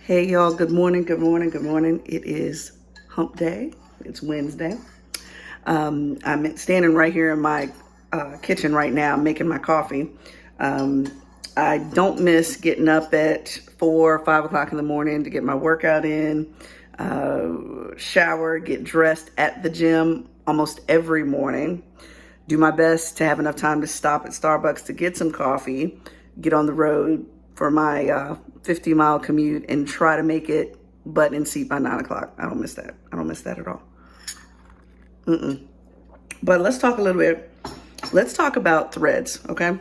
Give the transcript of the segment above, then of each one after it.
Hey y'all, good morning, good morning, good morning. It is hump day. It's Wednesday. I'm standing right here in my kitchen right now making my coffee. Um, I don't miss getting up at 4 or 5 o'clock in the morning to get my workout in, shower, get dressed at the gym almost every morning. Do my best to have enough time to stop at Starbucks to get some coffee, get on the road for my 50-mile commute and try to make it butt in seat by 9 o'clock. I don't miss that. I don't miss that at all. But let's talk a little bit. Let's talk about Threads, okay?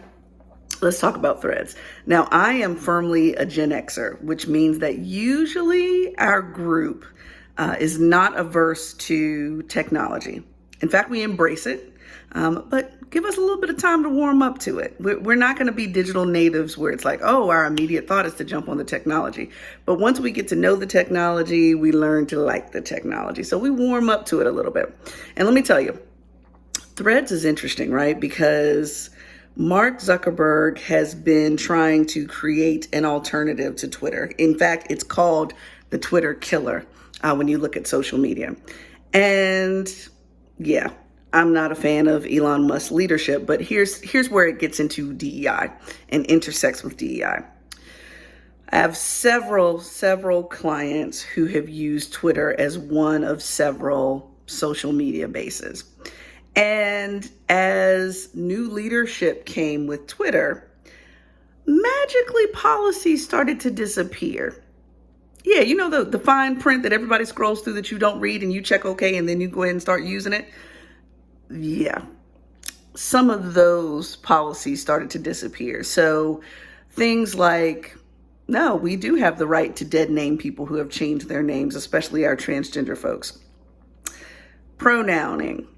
Let's talk about Threads. Now, I am firmly a Gen Xer, which means that usually our group is not averse to technology. In fact, we embrace it. But give us a little bit of time to warm up to it. We're not going to be digital natives where it's like, oh, our immediate thought is to jump on the technology. But once we get to know the technology, we learn to like the technology. So we warm up to it a little bit. And let me tell you, Threads is interesting, right? Because Mark Zuckerberg has been trying to create an alternative to Twitter. In fact, it's called the Twitter killer when you look at social media. And yeah, I'm not a fan of Elon Musk's leadership, but here's where it gets into DEI and intersects with DEI. I have several clients who have used Twitter as one of several social media bases. And as new leadership came with Twitter, magically policies started to disappear. Yeah, you know the fine print that everybody scrolls through that you don't read and you check okay and then you go ahead and start using it? Yeah, some of those policies started to disappear. So things like, no, we do have the right to dead name people who have changed their names, especially our transgender folks. Pronouning,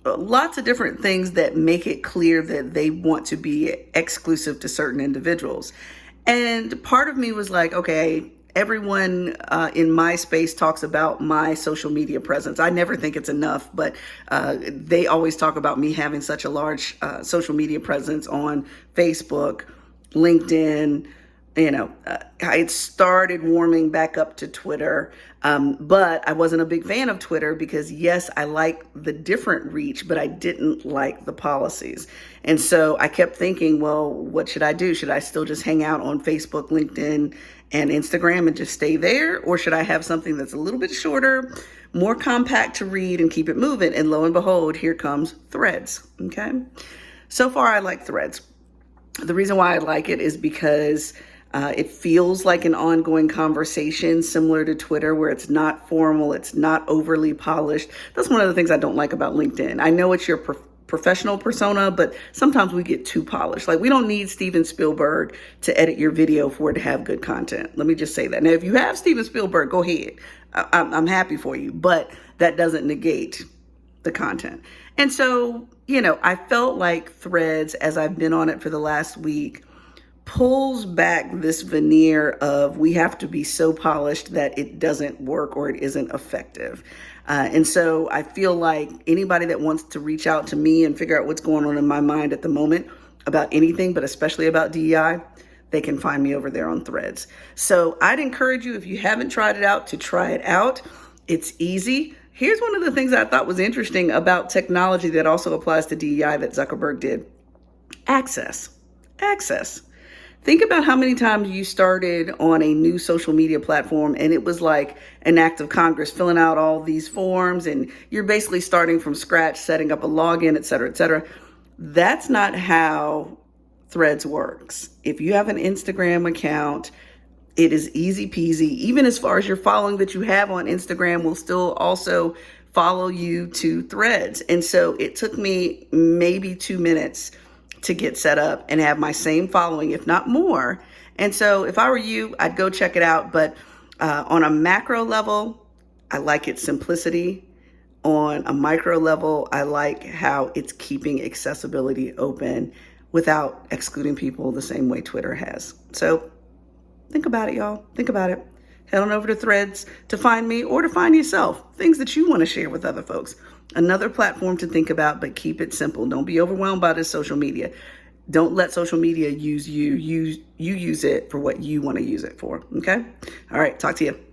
lots of different things that make it clear that they want to be exclusive to certain individuals. And part of me was like, okay, everyone in my space talks about my social media presence. I never think it's enough, but they always talk about me having such a large social media presence on Facebook, LinkedIn. I started warming back up to Twitter, but I wasn't a big fan of Twitter because, yes, I like the different reach, but I didn't like the policies. And so I kept thinking, well, what should I do? Should I still just hang out on Facebook, LinkedIn, and Instagram and just stay there? Or should I have something that's a little bit shorter, more compact to read and keep it moving? And lo and behold, here comes Threads, okay? So far, I like Threads. The reason why I like it is because it feels like an ongoing conversation similar to Twitter where it's not formal, it's not overly polished. That's one of the things I don't like about LinkedIn. I know it's your professional persona, but sometimes we get too polished. Like we don't need Steven Spielberg to edit your video for it to have good content. Let me just say that. Now, if you have Steven Spielberg, go ahead. I'm happy for you, but that doesn't negate the content. And so, I felt like Threads, as I've been on it for the last week, pulls back this veneer of we have to be so polished that it doesn't work or it isn't effective. And so I feel like anybody that wants to reach out to me and figure out what's going on in my mind at the moment about anything, but especially about DEI, they can find me over there on Threads. So I'd encourage you, if you haven't tried it out, to try it out. It's easy. Here's one of the things I thought was interesting about technology that also applies to DEI that Zuckerberg did. Access. Think about how many times you started on a new social media platform and it was like an act of Congress filling out all these forms and you're basically starting from scratch, setting up a login, et cetera, et cetera. That's not how Threads works. If you have an Instagram account, it is easy peasy. Even as far as your following that you have on Instagram will still also follow you to Threads. And so it took me maybe 2 minutes to get set up and have my same following, if not more. And so if I were you, I'd go check it out. But on a macro level, I like its simplicity. On a micro level, I like how it's keeping accessibility open without excluding people the same way Twitter has. So think about it, y'all. Think about it. Head on over to Threads to find me or to find yourself things that you want to share with other folks. Another platform to think about, but keep it simple. Don't be overwhelmed by this social media. Don't let social media use you. You use it for what you want to use it for. Okay? All right. Talk to you.